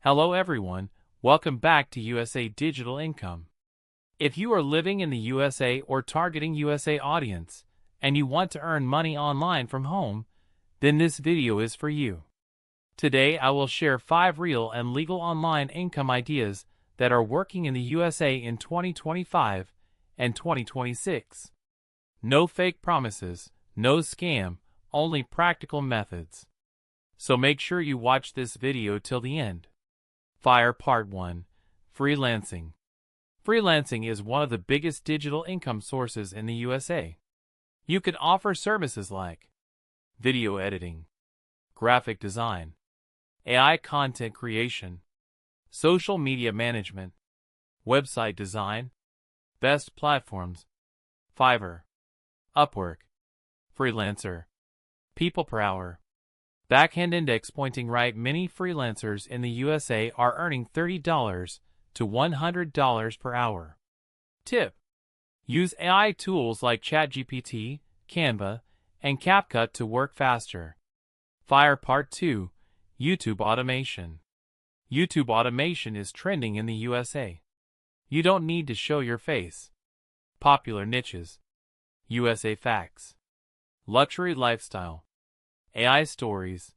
Hello everyone, welcome back to USA Digital Income. If you are living in the USA or targeting USA audience, and you want to earn money online from home, then this video is for you. Today I will share 5 real and legal online income ideas that are working in the USA in 2025 and 2026. No fake promises, no scam, only practical methods. So make sure you watch this video till the end. FIRE Part 1. Freelancing. Freelancing is one of the biggest digital income sources in the USA. You can offer services like video editing, graphic design, AI content creation, social media management, website design, best platforms, Fiverr, Upwork, Freelancer, people per hour. Backhand index pointing right. Many freelancers in the USA are earning $30 to $100 per hour. Tip: use AI tools like ChatGPT, Canva, and CapCut to work faster. FIRE Part 2. YouTube automation. YouTube automation is trending in the USA. You don't need to show your face. Popular niches: USA Facts, luxury lifestyle, AI stories,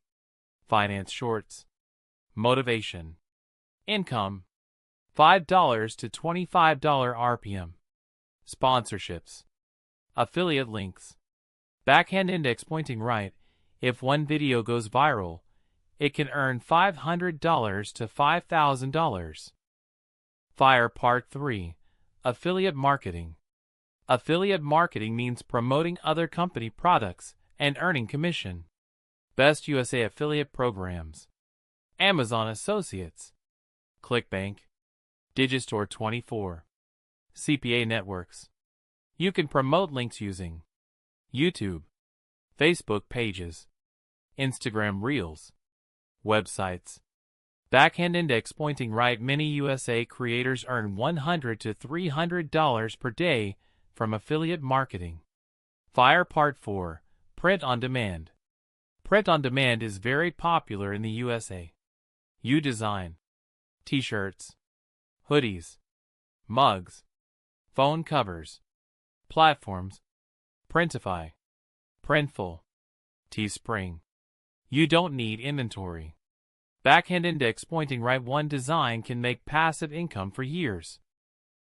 finance shorts, motivation, income, $5 to $25 RPM, sponsorships, affiliate links. Backhand index pointing right. If one video goes viral, it can earn $500 to $5,000. FIRE Part 3. Affiliate marketing. Affiliate marketing means promoting other company products and earning commission. Best USA affiliate programs: Amazon Associates, ClickBank, Digistore24, CPA Networks. You can promote links using YouTube, Facebook pages, Instagram Reels, websites. Backhand index pointing right. Many USA creators earn $100 to $300 per day from affiliate marketing. FIRE Part 4. Print on demand. Print on demand is very popular in the USA. You design t-shirts, hoodies, mugs, phone covers, platforms, Printify, Printful, Teespring. You don't need inventory. Backhand index pointing right. One design can make passive income for years.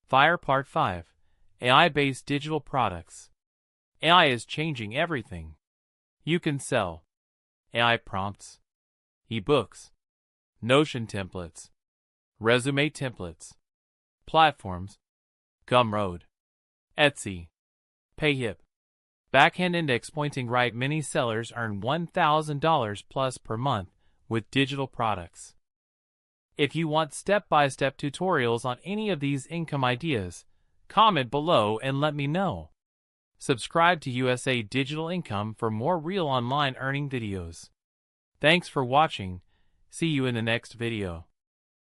FIRE Part 5. AI-based digital products. AI is changing everything. You can sell AI prompts, ebooks, Notion templates, resume templates, platforms, Gumroad, Etsy, Payhip. Backhand index pointing right. Many sellers earn $1,000 plus per month with digital products. If you want step-by-step tutorials on any of these income ideas, comment below and let me know. Subscribe to USA Digital Income for more real online earning videos. Thanks for watching. See you in the next video.